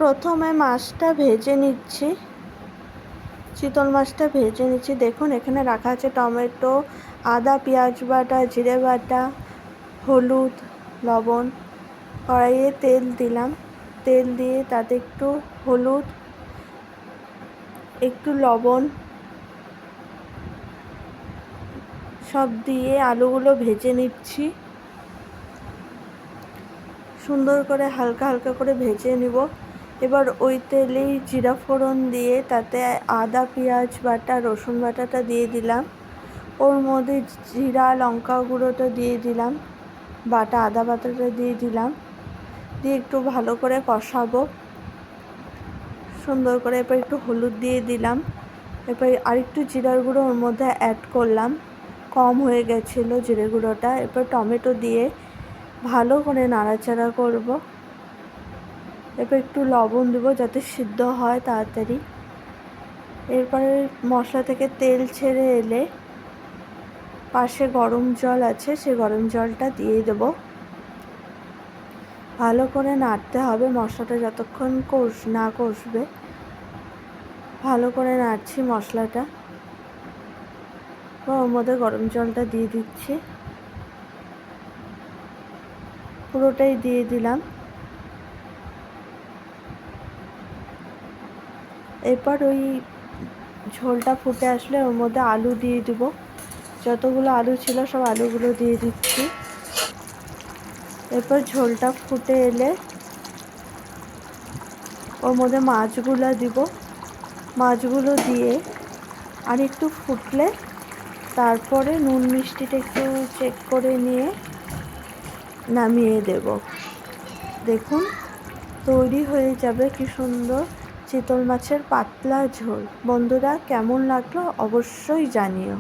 প্রথমে মাছটা ভেজে নিচ্ছি, চিতল মাছটা ভেজে নিচ্ছি। দেখুন এখানে রাখা আছে টমেটো, আদা, পেঁয়াজ বাটা, জিরে বাটা, হলুদ, লবণ। কড়াইয়ে তেল দিলাম, তেল দিয়ে তাতে একটু হলুদ, একটু লবণ সব দিয়ে আলুগুলো ভেজে নিচ্ছি। সুন্দর করে হালকা হালকা করে ভেজে নিব। এবার ওই তেলেই জিরা ফোড়ন দিয়ে তাতে আদা, পেঁয়াজ বাটা, রসুন বাটাটা দিয়ে দিলাম। ওর মধ্যে জিরা লঙ্কা গুঁড়োটা দিয়ে দিলাম, বাটা আদা বাটাটা দিয়ে দিলাম, দিয়ে একটু ভালো করে কষাবো সুন্দর করে। এরপর একটু হলুদ দিয়ে দিলাম, এরপর আরেকটু জিরার গুঁড়ো ওর মধ্যে অ্যাড করলাম, কম হয়ে গেছিলো জিরে গুঁড়োটা। এরপর টমেটো দিয়ে ভালো করে নাড়াচাড়া করব। এরপর একটু লবণ দেবো যাতে সিদ্ধ হয় তাড়াতাড়ি। এরপরে মশলা থেকে তেল ছেড়ে এলে পাশে গরম জল আছে, সেই গরম জলটা দিয়ে দেবো। ভালো করে নাড়তে হবে, মশলাটা যতক্ষণ না কষবে। ভালো করে নাড়ছি মশলাটা। ওর মধ্যে গরম জলটা দিয়ে দিচ্ছি, পুরোটাই দিয়ে দিলাম। এরপর ওই ঝোলটা ফুটে আসলে ওর মধ্যে আলু দিয়ে দিব। যতগুলো আলু ছিল সব আলুগুলো দিয়ে দিচ্ছি। এরপর ঝোলটা ফুটে এলে ওর মধ্যে মাছগুলো দিব। মাছগুলো দিয়ে আর একটু ফুটলে তারপরে নুন মিষ্টিটা একটু চেক করে নিয়ে নামিয়ে দেব। দেখুন তৈরি হয়ে যাবে কি সুন্দর চিতল মাছের পাতলা ঝোল। বন্ধুরা কেমন লাগলো অবশ্যই জানিও।